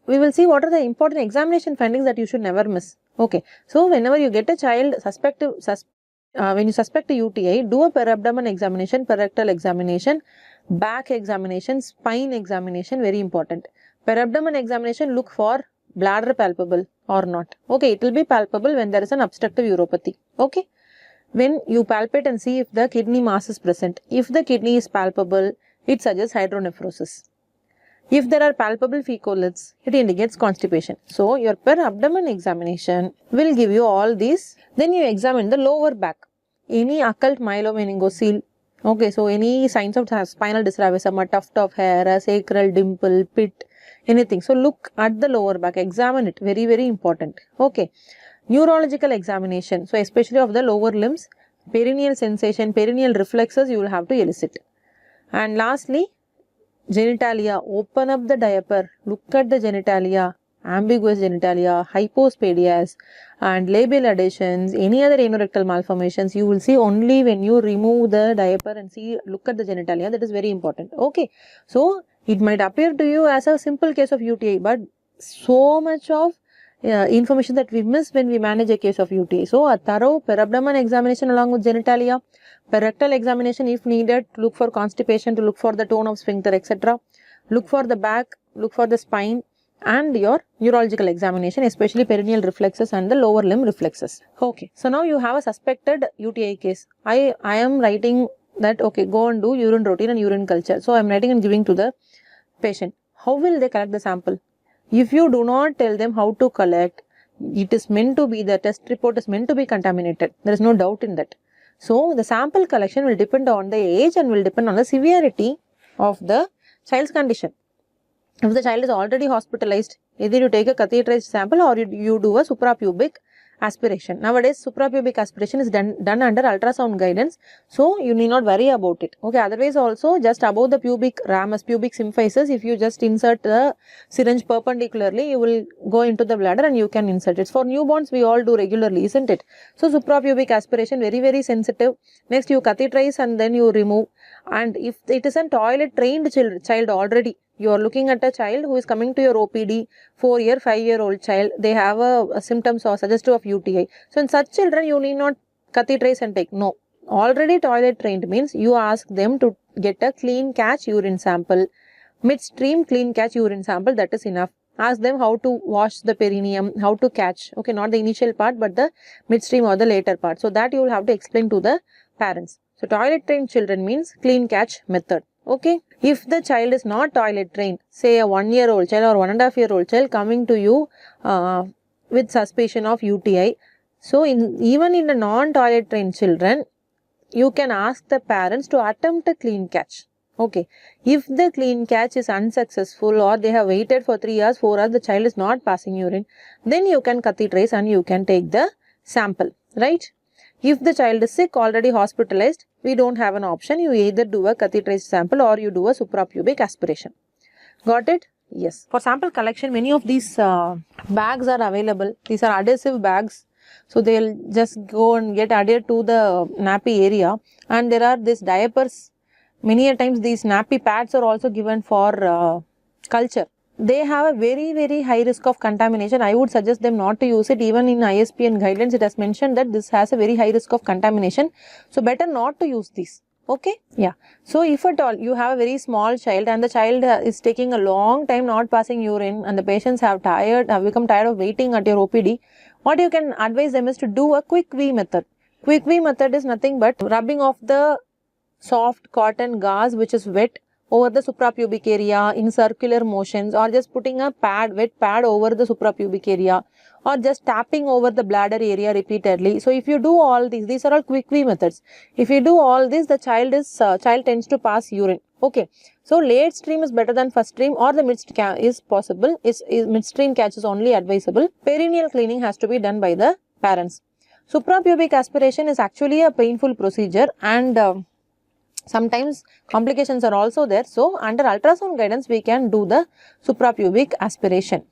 we will see what are the important examination findings that you should never miss. Okay, so whenever you get a child when you suspect a UTI, do a per abdomen examination, per rectal examination, back examination, spine examination, very important. Per abdomen examination, look for bladder palpable or not. Okay, it will be palpable when there is an obstructive uropathy. Okay, when you palpate and see if the kidney mass is present. If the kidney is palpable, it suggests hydronephrosis. If there are palpable fecolids, it indicates constipation. So, your per abdomen examination will give you all these. Then you examine the lower back. Any occult myelomeningocele. Okay, so any signs of spinal dysrhabism, a tuft of hair, a sacral dimple, pit, anything. So, look at the lower back. Examine it. Very, very important. Okay. Neurological examination. So, especially of the lower limbs, perineal sensation, perineal reflexes you will have to elicit. And lastly, genitalia. Open up the diaper, look at the genitalia, ambiguous genitalia, hypospadias and labial adhesions, any other anorectal malformations you will see only when you remove the diaper and look at the genitalia. That is very important. Okay, so it might appear to you as a simple case of UTI, but so much of information that we miss when we manage a case of UTI. So, a thorough per abdomen examination along with genitalia, per rectal examination if needed, look for constipation, to look for the tone of sphincter, etc. Look for the back, look for the spine and your neurological examination, especially perineal reflexes and the lower limb reflexes. Okay, so now you have a suspected UTI case. I am writing that, okay, go and do urine routine and urine culture. So, I am writing and giving to the patient. How will they collect the sample? If you do not tell them how to collect, it is meant to be, the test report is meant to be contaminated. There is no doubt in that. So, the sample collection will depend on the age and will depend on the severity of the child's condition. If the child is already hospitalized, either you take a catheterized sample or you do a suprapubic aspiration. Nowadays, suprapubic aspiration is done under ultrasound guidance. So, you need not worry about it. Okay, otherwise also just above the pubic ramus, pubic symphysis, if you just insert the syringe perpendicularly, you will go into the bladder and you can insert it. For newborns, we all do regularly, isn't it? So, suprapubic aspiration, very, very sensitive. Next, you catheterize and then you remove. And if it is a toilet trained child already, you are looking at a child who is coming to your OPD, 4-year, 5-year-old child, they have a symptoms or suggestive of UTI. So, in such children, you need not catheterize and take. No. Already toilet trained means you ask them to get a clean catch urine sample, midstream clean catch urine sample, that is enough. Ask them how to wash the perineum, how to catch. Okay, not the initial part, but the midstream or the later part. So, that you will have to explain to the parents. So, toilet trained children means clean catch method. Okay, if the child is not toilet trained, say a 1-year-old child or 1.5-year-old child coming to you with suspicion of UTI, so even in the non-toilet trained children, you can ask the parents to attempt a clean catch. Okay, if the clean catch is unsuccessful or they have waited for 3 hours, 4 hours, the child is not passing urine, then you can catheterize and you can take the sample, right? If the child is sick, already hospitalized, we don't have an option. You either do a catheterized sample or you do a suprapubic aspiration. Got it? Yes. For sample collection, many of these bags are available. These are adhesive bags. So, they will just go and get adhered to the nappy area. And there are these diapers. Many a times these nappy pads are also given for culture. They have a very, very high risk of contamination. I would suggest them not to use it. Even in ISPN guidelines, it has mentioned that this has a very high risk of contamination. So, better not to use these. Okay? Yeah. So, if at all you have a very small child and the child is taking a long time not passing urine and the patients have become tired of waiting at your OPD, what you can advise them is to do a quick wee method. Quick wee method is nothing but rubbing off the soft cotton gauze which is wet over the suprapubic area in circular motions, or just putting a wet pad over the suprapubic area, or just tapping over the bladder area repeatedly. So, if you do all these are all quick wee methods. If you do all this, the child tends to pass urine. Okay. So, late stream is better than first stream, or the midstream is possible. Midstream catch is only advisable. Perineal cleaning has to be done by the parents. Suprapubic aspiration is actually a painful procedure, and sometimes complications are also there. So, under ultrasound guidance, we can do the suprapubic aspiration.